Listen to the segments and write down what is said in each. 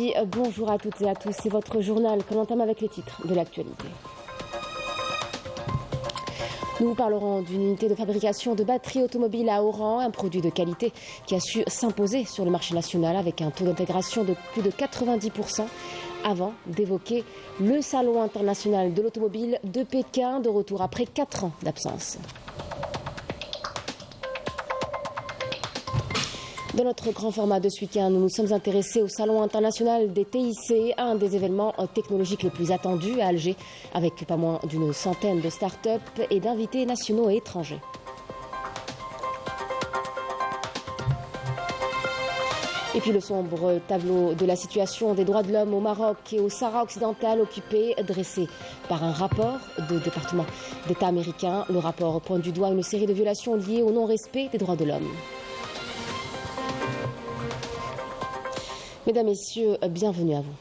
midi, bonjour à toutes et à tous. C'est votre journal qu'on entame avec les titres de l'actualité. Nous vous parlerons d'une unité de fabrication de batteries automobiles à Oran, un produit de qualité qui a su s'imposer sur le marché national avec un taux d'intégration de plus de 90%, avant d'évoquer le Salon international de l'automobile de Pékin, de retour après 4 ans d'absence. Dans notre grand format de ce week-end, nous nous sommes intéressés au Salon international des TIC, un des événements technologiques les plus attendus à Alger, avec pas moins d'une centaine de start-up et d'invités nationaux et étrangers. Et puis le sombre tableau de la situation des droits de l'homme au Maroc et au Sahara occidental occupé, dressé par un rapport de département d'État américain. Le rapport pointe du doigt une série de violations liées au non-respect des droits de l'homme. Mesdames, Messieurs, bienvenue à vous.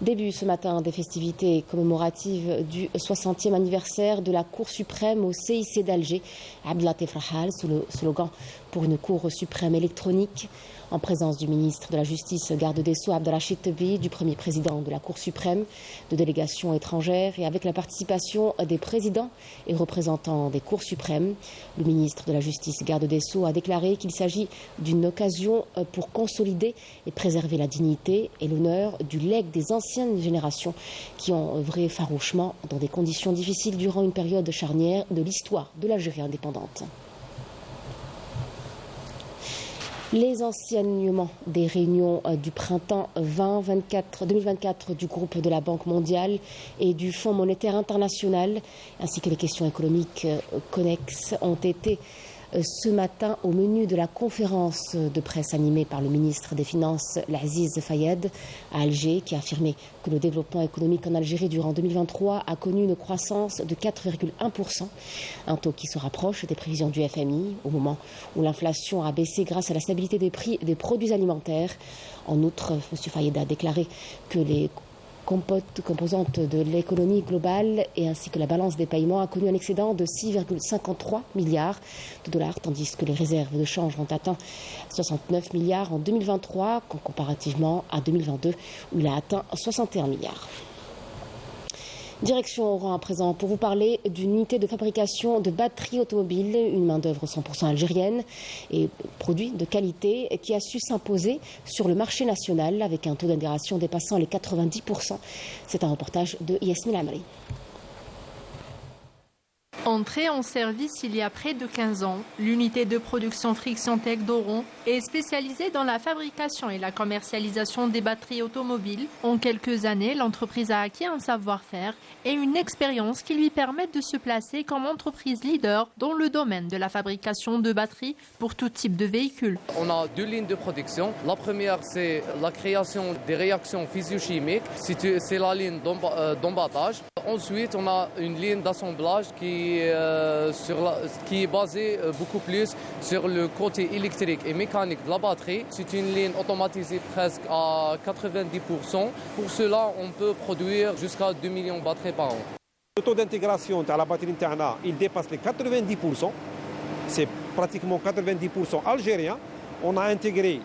Début ce matin des festivités commémoratives du 60e anniversaire de la Cour suprême au CIC d'Alger. Abdelatif Rahal, sous le slogan « Pour une Cour suprême électronique », en présence du ministre de la Justice, garde des Sceaux Abdelrachid Tebbi, du premier président de la Cour suprême, de délégations étrangères et avec la participation des présidents et représentants des Cours suprêmes. Le ministre de la Justice, garde des Sceaux, a déclaré qu'il s'agit d'une occasion pour consolider et préserver la dignité et l'honneur du legs des anciennes générations qui ont œuvré farouchement dans des conditions difficiles durant une période charnière de l'histoire de l'Algérie indépendante. Les enseignements des réunions du printemps 2024 du groupe de la Banque mondiale et du Fonds monétaire international, ainsi que les questions économiques connexes, ont été ce matin au menu de la conférence de presse animée par le ministre des Finances, Aziz Fayed, à Alger, qui a affirmé que le développement économique en Algérie durant 2023 a connu une croissance de 4,1%, un taux qui se rapproche des prévisions du FMI, au moment où l'inflation a baissé grâce à la stabilité des prix des produits alimentaires. En outre, M. Fayed a déclaré que les composantes de l'économie globale et ainsi que la balance des paiements a connu un excédent de 6,53 milliards de dollars, tandis que les réserves de change ont atteint 69 milliards en 2023, comparativement à 2022 où il a atteint 61 milliards. Direction Oran à présent pour vous parler d'une unité de fabrication de batteries automobiles, une main-d'œuvre 100% algérienne et produit de qualité qui a su s'imposer sur le marché national avec un taux d'intégration dépassant les 90%. C'est un reportage de Yasmine Amri. Entrée en service il y a près de 15 ans, l'unité de production Friction Tech d'Oran est spécialisée dans la fabrication et la commercialisation des batteries automobiles. En quelques années, l'entreprise a acquis un savoir-faire et une expérience qui lui permettent de se placer comme entreprise leader dans le domaine de la fabrication de batteries pour tout type de véhicules. On a 2 lignes de production. La première, c'est la création des réactions physiochimiques. C'est la ligne d'embattage. Ensuite, on a une ligne d'assemblage qui est basée beaucoup plus sur le côté électrique et mécanique de la batterie. C'est une ligne automatisée presque à 90%. Pour cela, on peut produire jusqu'à 2 millions de batteries par an. Le taux d'intégration de la batterie interne, il dépasse les 90%. C'est pratiquement 90% algérien. On a intégré,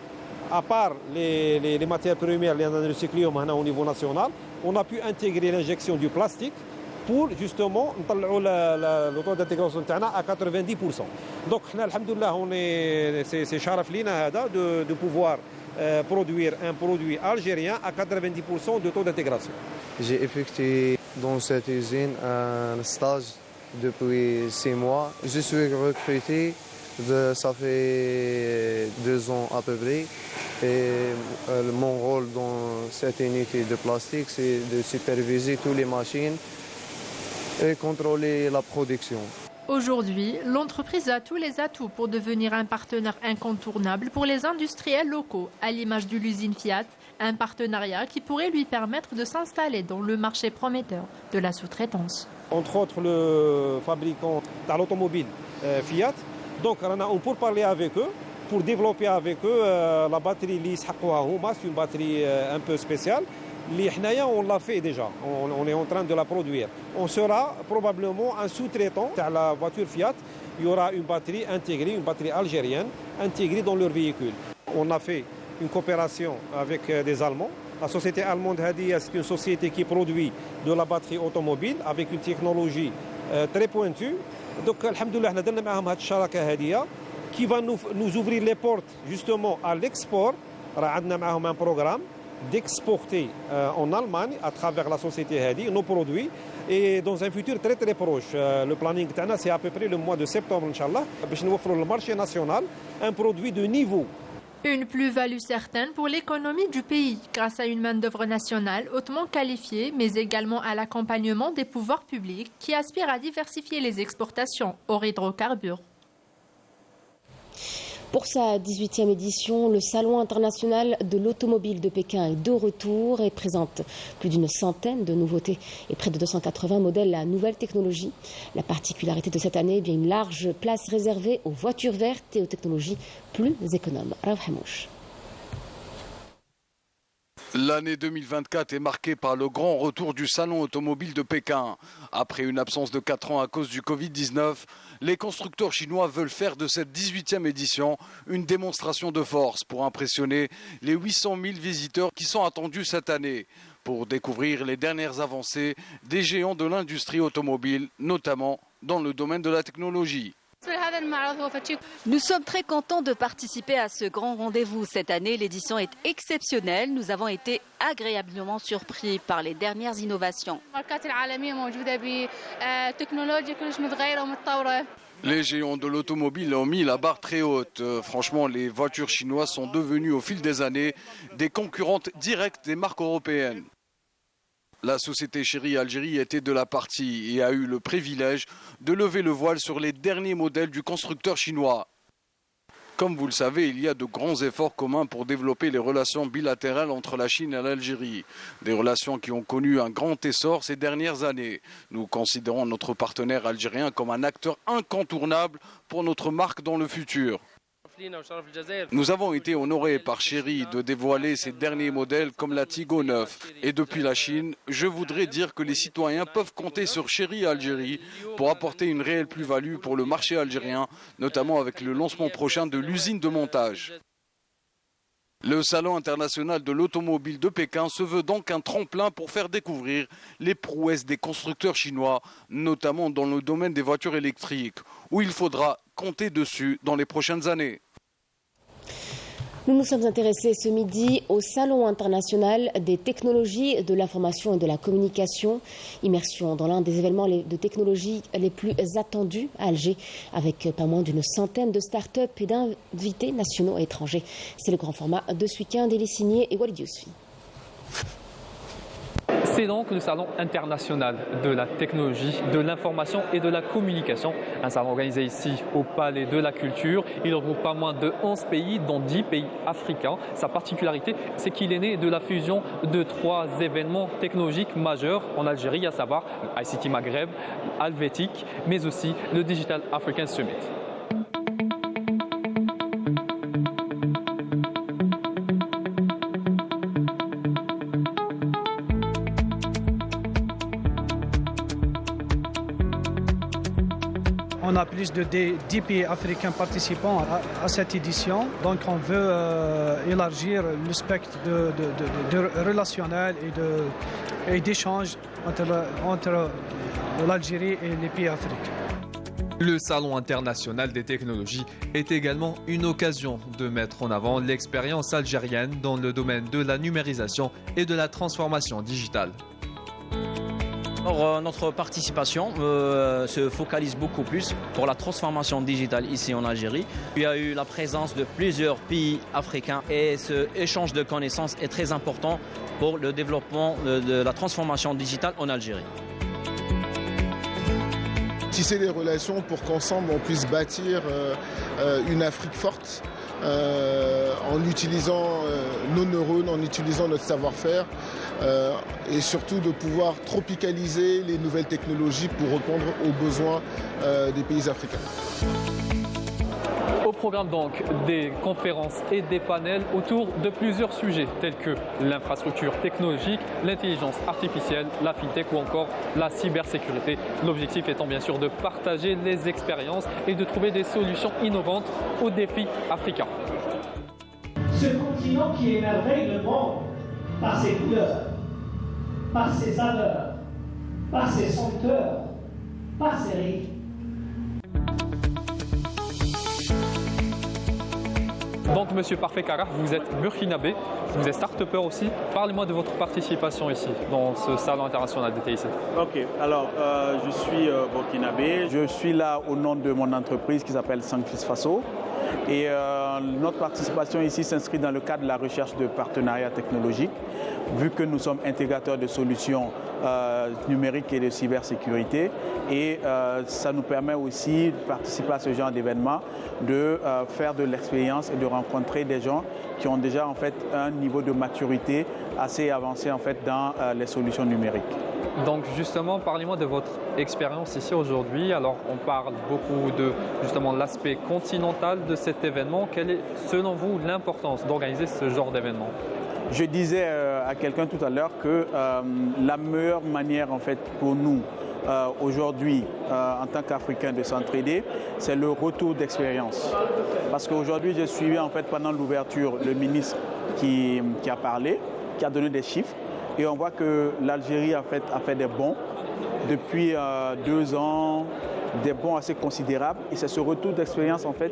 à part les matières premières, les recyclés au niveau national, on a pu intégrer l'injection du plastique pour justement le taux d'intégration à 90%. Donc, alhamdoulilah, c'est charaf lina de pouvoir produire un produit algérien à 90% de taux d'intégration. J'ai effectué dans cette usine un stage depuis 6 mois. Je suis recruté, ça fait 2 ans à peu près. Et mon rôle dans cette unité de plastique, c'est de superviser toutes les machines et contrôler la production. Aujourd'hui, l'entreprise a tous les atouts pour devenir un partenaire incontournable pour les industriels locaux, à l'image de l'usine Fiat, un partenariat qui pourrait lui permettre de s'installer dans le marché prometteur de la sous-traitance. Entre autres, le fabricant de l'automobile Fiat, donc on peut parler avec eux, pour développer avec eux la batterie LIS Hakouahouma, c'est une batterie un peu spéciale. On l'a fait déjà, on est en train de la produire. On sera probablement un sous-traitant à la voiture Fiat. Il y aura une batterie intégrée, une batterie algérienne intégrée dans leur véhicule. On a fait une coopération avec des Allemands, La société allemande Hadia, c'est une société qui produit de la batterie automobile avec une technologie très pointue. Donc, alhamdoulilah, nous avons معهم هذه الشراكة هذه qui va nous ouvrir les portes justement à l'export. Nous avons un programme d'exporter en Allemagne à travers la société Hadi nos produits et dans un futur très très proche. Le planning c'est à peu près le mois de septembre, Inch'Allah, pour nous offrir le marché national un produit de niveau. Une plus-value certaine pour l'économie du pays grâce à une main-d'œuvre nationale hautement qualifiée, mais également à l'accompagnement des pouvoirs publics qui aspirent à diversifier les exportations hors hydrocarbures. Pour sa 18e édition, le Salon international de l'automobile de Pékin est de retour et présente plus d'une centaine de nouveautés et près de 280 modèles à nouvelle technologie. La particularité de cette année, bien une large place réservée aux voitures vertes et aux technologies plus économes. Raouf Hamouche. L'année 2024 est marquée par le grand retour du Salon automobile de Pékin. Après une absence de 4 ans à cause du Covid-19, les constructeurs chinois veulent faire de cette 18e édition une démonstration de force pour impressionner les 800 000 visiteurs qui sont attendus cette année pour découvrir les dernières avancées des géants de l'industrie automobile, notamment dans le domaine de la technologie. Nous sommes très contents de participer à ce grand rendez-vous. Cette année, l'édition est exceptionnelle. Nous avons été agréablement surpris par les dernières innovations. Les géants de l'automobile ont mis la barre très haute. Franchement, les voitures chinoises sont devenues au fil des années des concurrentes directes des marques européennes. La société Chery Algérie était de la partie et a eu le privilège de lever le voile sur les derniers modèles du constructeur chinois. Comme vous le savez, il y a de grands efforts communs pour développer les relations bilatérales entre la Chine et l'Algérie. Des relations qui ont connu un grand essor ces dernières années. Nous considérons notre partenaire algérien comme un acteur incontournable pour notre marque dans le futur. Nous avons été honorés par Chery de dévoiler ces derniers modèles comme la Tigo 9. Et depuis la Chine, je voudrais dire que les citoyens peuvent compter sur Chery Algérie pour apporter une réelle plus-value pour le marché algérien, notamment avec le lancement prochain de l'usine de montage. Le Salon international de l'automobile de Pékin se veut donc un tremplin pour faire découvrir les prouesses des constructeurs chinois, notamment dans le domaine des voitures électriques, où il faudra compter dessus dans les prochaines années. Nous nous sommes intéressés ce midi au Salon international des technologies de l'information et de la communication. Immersion dans l'un des événements de technologie les plus attendus à Alger, avec pas moins d'une centaine de start-up et d'invités nationaux et étrangers. C'est le grand format de ce week-end. Il est signé et Walid Yousfi. C'est donc le salon international de la technologie, de l'information et de la communication. Un salon organisé ici au Palais de la Culture. Il regroupe pas moins de 11 pays, dont 10 pays africains. Sa particularité, c'est qu'il est né de la fusion de 3 événements technologiques majeurs en Algérie, à savoir ICT Maghreb, Helvetic, mais aussi le Digital African Summit. On a plus de 10 pays africains participants à cette édition. Donc on veut élargir le spectre de relationnel et d'échanges entre l'Algérie et les pays africains. Le Salon international des technologies est également une occasion de mettre en avant l'expérience algérienne dans le domaine de la numérisation et de la transformation digitale. Alors, notre participation se focalise beaucoup plus pour la transformation digitale ici en Algérie. Il y a eu la présence de plusieurs pays africains et ce échange de connaissances est très important pour le développement de la transformation digitale en Algérie. Tisser des relations pour qu'ensemble on puisse bâtir une Afrique forte en utilisant nos neurones, en utilisant notre savoir-faire et surtout de pouvoir tropicaliser les nouvelles technologies pour répondre aux besoins des pays africains. Au programme donc des conférences et des panels autour de plusieurs sujets tels que l'infrastructure technologique, l'intelligence artificielle, la fintech ou encore la cybersécurité. L'objectif étant bien sûr de partager les expériences et de trouver des solutions innovantes aux défis africains. Ce continent qui émerveille le monde par ses couleurs, par ses saveurs, par ses senteurs, par ses rythmes. Donc, Monsieur Parfait Kara, vous êtes burkinabé, vous êtes start-upper aussi. Parlez-moi de votre participation ici, dans ce salon international de TIC. Ok, alors je suis burkinabé. Je suis là au nom de mon entreprise qui s'appelle Sanctus Faso. Et notre participation ici s'inscrit dans le cadre de la recherche de partenariats technologiques, vu que nous sommes intégrateurs de solutions numériques et de cybersécurité. Et ça nous permet aussi de participer à ce genre d'événements, de faire de l'expérience et de rencontrer des gens qui ont déjà en fait un niveau de maturité assez avancé en fait dans les solutions numériques. Donc justement, parlez-moi de votre expérience ici aujourd'hui. Alors on parle beaucoup de justement l'aspect continental de cet événement. Quelle est selon vous l'importance d'organiser ce genre d'événement? Je disais à quelqu'un tout à l'heure que la meilleure manière en fait pour nous aujourd'hui en tant qu'Africains de s'entraider, c'est le retour d'expérience. Parce qu'aujourd'hui j'ai suivi en fait pendant l'ouverture le ministre qui a parlé, qui a donné des chiffres. Et on voit que l'Algérie a fait des bons depuis 2 ans, des bons assez considérables. Et c'est ce retour d'expérience en fait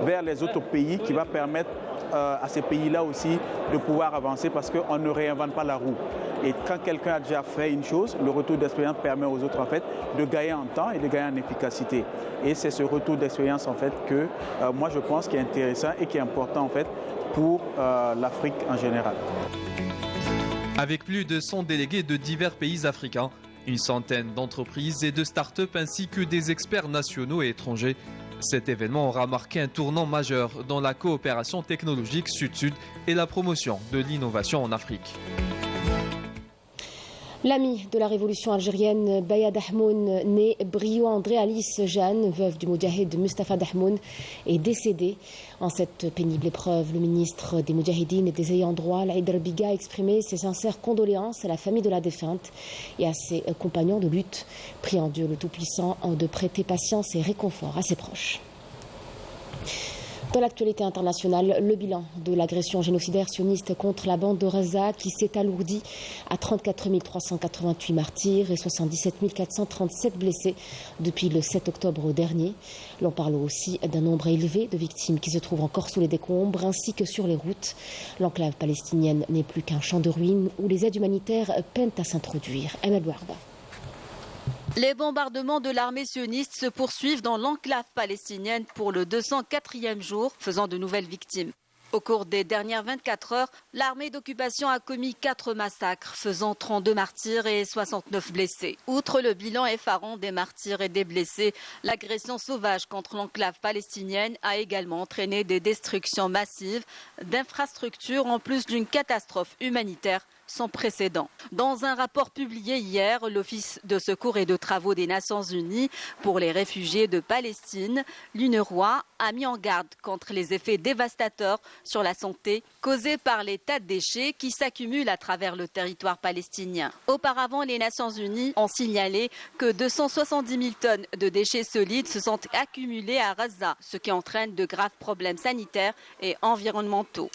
vers les autres pays qui va permettre à ces pays-là aussi de pouvoir avancer parce qu'on ne réinvente pas la roue. Et quand quelqu'un a déjà fait une chose, le retour d'expérience permet aux autres en fait de gagner en temps et de gagner en efficacité. Et c'est ce retour d'expérience en fait que moi je pense qui est intéressant et qui est important en fait pour l'Afrique en général. Avec plus de 100 délégués de divers pays africains, une centaine d'entreprises et de start-up ainsi que des experts nationaux et étrangers, cet événement aura marqué un tournant majeur dans la coopération technologique Sud-Sud et la promotion de l'innovation en Afrique. L'ami de la révolution algérienne, Baya Dahmoun, né Brio André Alice Jeanne, veuve du Moudjahid Mustafa Dahmoun, est décédé. En cette pénible épreuve, le ministre des Moudjahidines et des ayants droit, Laïd Biga, a exprimé ses sincères condoléances à la famille de la défunte et à ses compagnons de lutte. Prie en Dieu le Tout-Puissant de prêter patience et réconfort à ses proches. Dans l'actualité internationale, le bilan de l'agression génocidaire sioniste contre la bande de Gaza qui s'est alourdi à 34 388 martyrs et 77 437 blessés depuis le 7 octobre dernier. L'on parle aussi d'un nombre élevé de victimes qui se trouvent encore sous les décombres ainsi que sur les routes. L'enclave palestinienne n'est plus qu'un champ de ruines où les aides humanitaires peinent à s'introduire. Emel Bouarda. Les bombardements de l'armée sioniste se poursuivent dans l'enclave palestinienne pour le 204e jour, faisant de nouvelles victimes. Au cours des dernières 24 heures, l'armée d'occupation a commis 4 massacres, faisant 32 martyrs et 69 blessés. Outre le bilan effarant des martyrs et des blessés, l'agression sauvage contre l'enclave palestinienne a également entraîné des destructions massives d'infrastructures en plus d'une catastrophe humanitaire sans précédent. Dans un rapport publié hier, l'Office de secours et de travaux des Nations Unies pour les réfugiés de Palestine, l'UNRWA, a mis en garde contre les effets dévastateurs sur la santé causés par les tas de déchets qui s'accumulent à travers le territoire palestinien. Auparavant, les Nations Unies ont signalé que 270 000 tonnes de déchets solides se sont accumulées à Gaza, ce qui entraîne de graves problèmes sanitaires et environnementaux.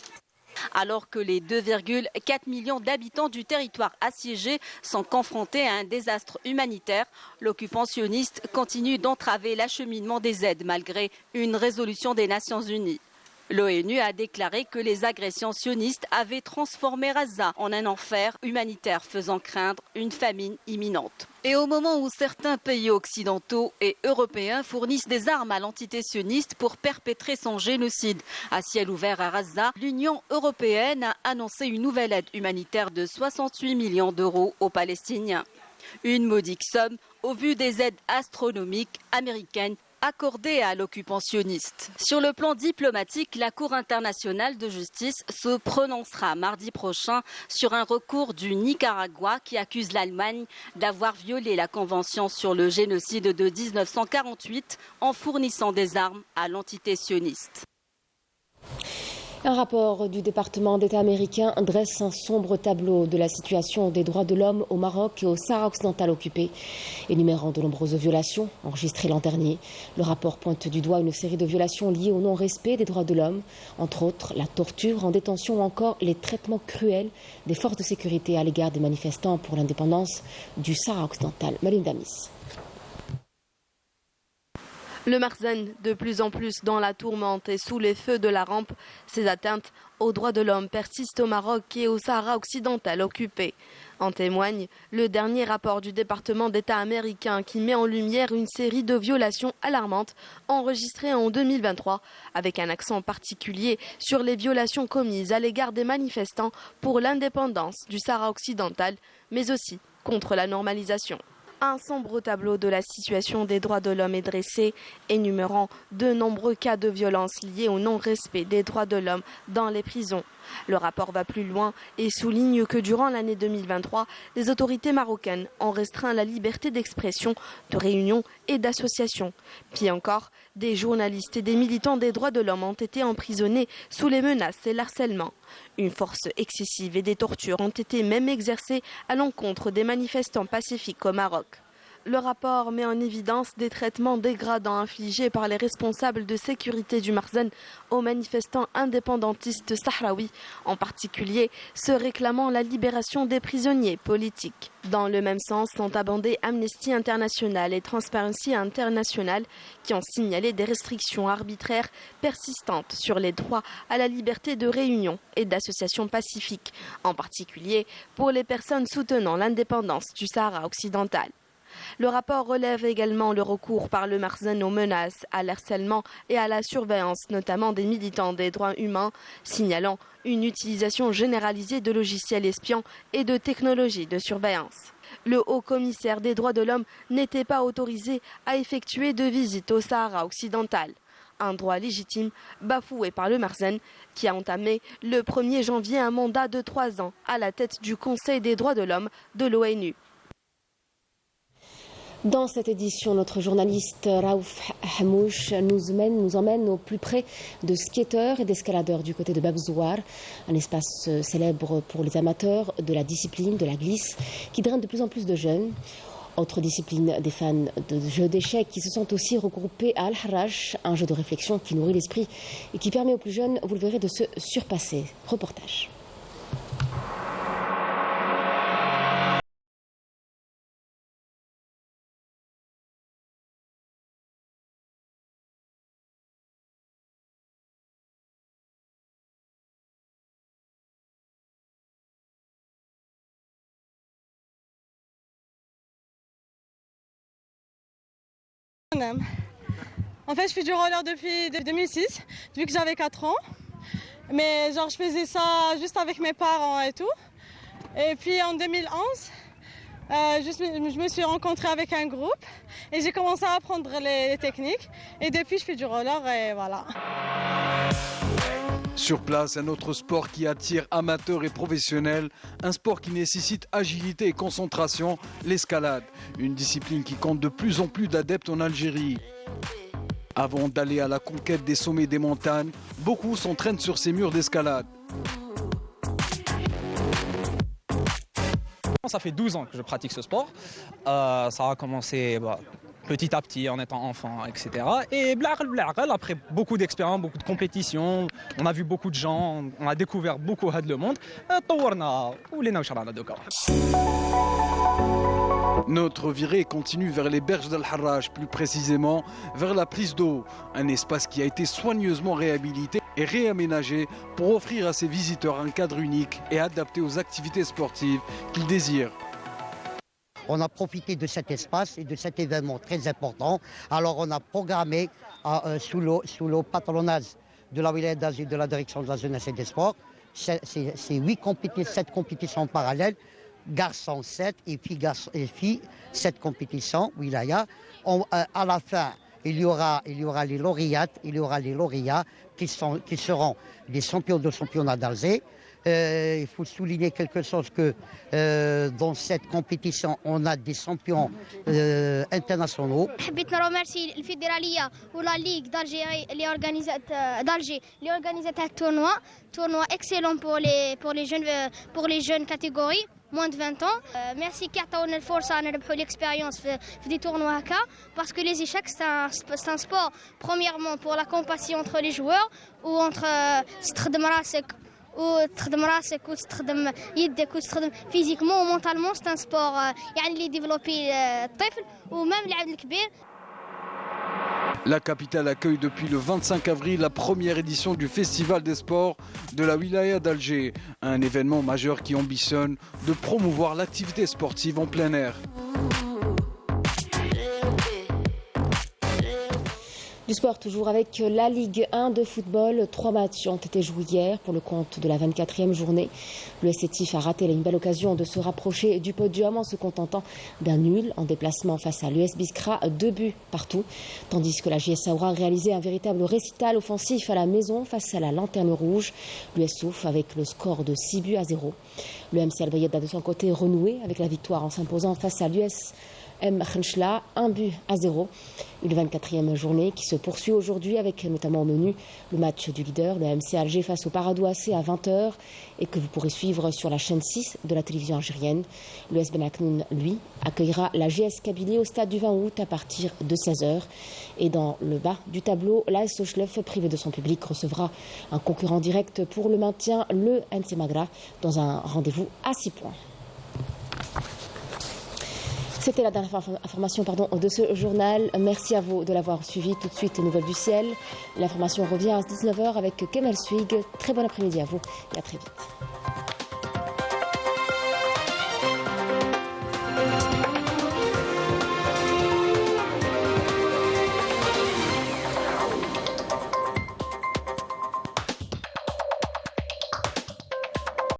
Alors que les 2,4 millions d'habitants du territoire assiégé sont confrontés à un désastre humanitaire, l'occupant sioniste continue d'entraver l'acheminement des aides malgré une résolution des Nations Unies. L'ONU a déclaré que les agressions sionistes avaient transformé Gaza en un enfer humanitaire faisant craindre une famine imminente. Et au moment où certains pays occidentaux et européens fournissent des armes à l'entité sioniste pour perpétrer son génocide à ciel ouvert à Gaza, l'Union européenne a annoncé une nouvelle aide humanitaire de 68 millions d'euros aux Palestiniens. Une modique somme au vu des aides astronomiques américaines accordée à l'occupant sioniste. Sur le plan diplomatique, la Cour internationale de justice se prononcera mardi prochain sur un recours du Nicaragua qui accuse l'Allemagne d'avoir violé la Convention sur le génocide de 1948 en fournissant des armes à l'entité sioniste. Un rapport du département d'État américain dresse un sombre tableau de la situation des droits de l'homme au Maroc et au Sahara occidental occupé, énumérant de nombreuses violations enregistrées l'an dernier. Le rapport pointe du doigt une série de violations liées au non-respect des droits de l'homme, entre autres la torture en détention ou encore les traitements cruels des forces de sécurité à l'égard des manifestants pour l'indépendance du Sahara occidental. Maline Damis. Le Marzen, de plus en plus dans la tourmente et sous les feux de la rampe, ces atteintes aux droits de l'homme persistent au Maroc et au Sahara occidental occupé. En témoigne le dernier rapport du département d'État américain qui met en lumière une série de violations alarmantes enregistrées en 2023, avec un accent particulier sur les violations commises à l'égard des manifestants pour l'indépendance du Sahara occidental, mais aussi contre la normalisation. Un sombre tableau de la situation des droits de l'homme est dressé, énumérant de nombreux cas de violence liés au non-respect des droits de l'homme dans les prisons. Le rapport va plus loin et souligne que durant l'année 2023, les autorités marocaines ont restreint la liberté d'expression, de réunion et d'association. Puis encore, des journalistes et des militants des droits de l'homme ont été emprisonnés sous les menaces et l'harcèlement. Une force excessive et des tortures ont été même exercées à l'encontre des manifestants pacifiques au Maroc. Le rapport met en évidence des traitements dégradants infligés par les responsables de sécurité du Marzen aux manifestants indépendantistes sahraouis, en particulier ceux réclamant la libération des prisonniers politiques. Dans le même sens sont abondés Amnesty International et Transparency International qui ont signalé des restrictions arbitraires persistantes sur les droits à la liberté de réunion et d'association pacifique, en particulier pour les personnes soutenant l'indépendance du Sahara occidental. Le rapport relève également le recours par le Marzen aux menaces, à l'harcèlement et à la surveillance, notamment des militants des droits humains, signalant une utilisation généralisée de logiciels espions et de technologies de surveillance. Le haut-commissaire des droits de l'homme n'était pas autorisé à effectuer de visite au Sahara occidental. Un droit légitime bafoué par le Marzen qui a entamé le 1er janvier un mandat de 3 ans à la tête du Conseil des droits de l'homme de l'ONU. Dans cette édition, notre journaliste Raouf Hamouche nous emmène au plus près de skateurs et d'escaladeurs du côté de Babzouar, un espace célèbre pour les amateurs de la discipline de la glisse qui draine de plus en plus de jeunes. Autre discipline, des fans de jeux d'échecs qui se sont aussi regroupés à Al-Harrach, un jeu de réflexion qui nourrit l'esprit et qui permet aux plus jeunes, vous le verrez, de se surpasser. Reportage. En fait, je fais du roller depuis 2006, depuis que j'avais 4 ans. Mais genre, je faisais ça juste avec mes parents et tout. Et puis en 2011, je me suis rencontrée avec un groupe et j'ai commencé à apprendre les techniques. Et depuis, je fais du roller et voilà. Sur place, un autre sport qui attire amateurs et professionnels, un sport qui nécessite agilité et concentration, l'escalade. Une discipline qui compte de plus en plus d'adeptes en Algérie. Avant d'aller à la conquête des sommets des montagnes, beaucoup s'entraînent sur ces murs d'escalade. Ça fait 12 ans que je pratique ce sport. Ça a commencé petit à petit en étant enfant, etc. Et après beaucoup d'expérience, beaucoup de compétitions, on a vu beaucoup de gens, on a découvert beaucoup de monde. Notre virée continue vers les berges d'Al-Harrach, plus précisément vers la prise d'eau, un espace qui a été soigneusement réhabilité et réaménagé pour offrir à ses visiteurs un cadre unique et adapté aux activités sportives qu'ils désirent. On a profité de cet espace et de cet événement très important. Alors on a programmé sous le patronage de la Wilaya d'Azur de la direction de la jeunesse et des sports, c'est 7 compétitions parallèles, garçons 7 et filles 7 compétitions Wilaya. À la fin, il y aura les lauréats qui seront des champions de championnat d'Alger. Il faut souligner quelque chose que dans cette compétition, on a des champions internationaux. حبيت نرمرسي الفيدرالية ولا ليغ d'Algérie les organisateurs tournoi excellent pour les jeunes catégories moins de 20 ans. Merci كيعطيونا الفرصة نربحوا l'expérience في des tournois هكا parce que les échecs c'est un sport premièrement pour la compétition entre les joueurs ou entre تخدم راسك وتخدم راسك وتخدم يدك وتخدم فيزيكمون ومونتالمون c'est un sport يعني اللي ديفلوبي الطفل ومام اللاعب الكبير. La capitale accueille depuis le 25 avril la première édition du Festival des sports de la Wilaya d'Alger, un événement majeur qui ambitionne de promouvoir l'activité sportive en plein air. Du sport toujours avec la Ligue 1 de football. 3 matchs ont été joués hier pour le compte de la 24e journée. Le Sétif a raté une belle occasion de se rapprocher du podium en se contentant d'un nul en déplacement face à l'US Biskra, 2 buts partout. Tandis que la JS Saoura a réalisé un véritable récital offensif à la maison face à la Lanterne Rouge. L'US Souf avec le score de 6 buts à 0. Le MC Al-Bayed a de son côté renoué avec la victoire en s'imposant face à l'US M. Khenchla, 1 but à 0. Une 24e journée qui se poursuit aujourd'hui avec notamment au menu le match du leader, le MC Alger face au Paradou AC à 20h et que vous pourrez suivre sur la chaîne 6 de la télévision algérienne. L'US Ben Aknoun, lui, accueillera la GS Kabylie au stade du 20 août à partir de 16h. Et dans le bas du tableau, l'AS Sochlef, privé de son public, recevra un concurrent direct pour le maintien, le NC Magra, dans un rendez-vous à 6 points. C'était la dernière information de ce journal. Merci à vous de l'avoir suivi. Tout de suite, nouvelles du ciel. L'information revient à 19h avec Kemal Suig. Très bon après-midi à vous et à très vite.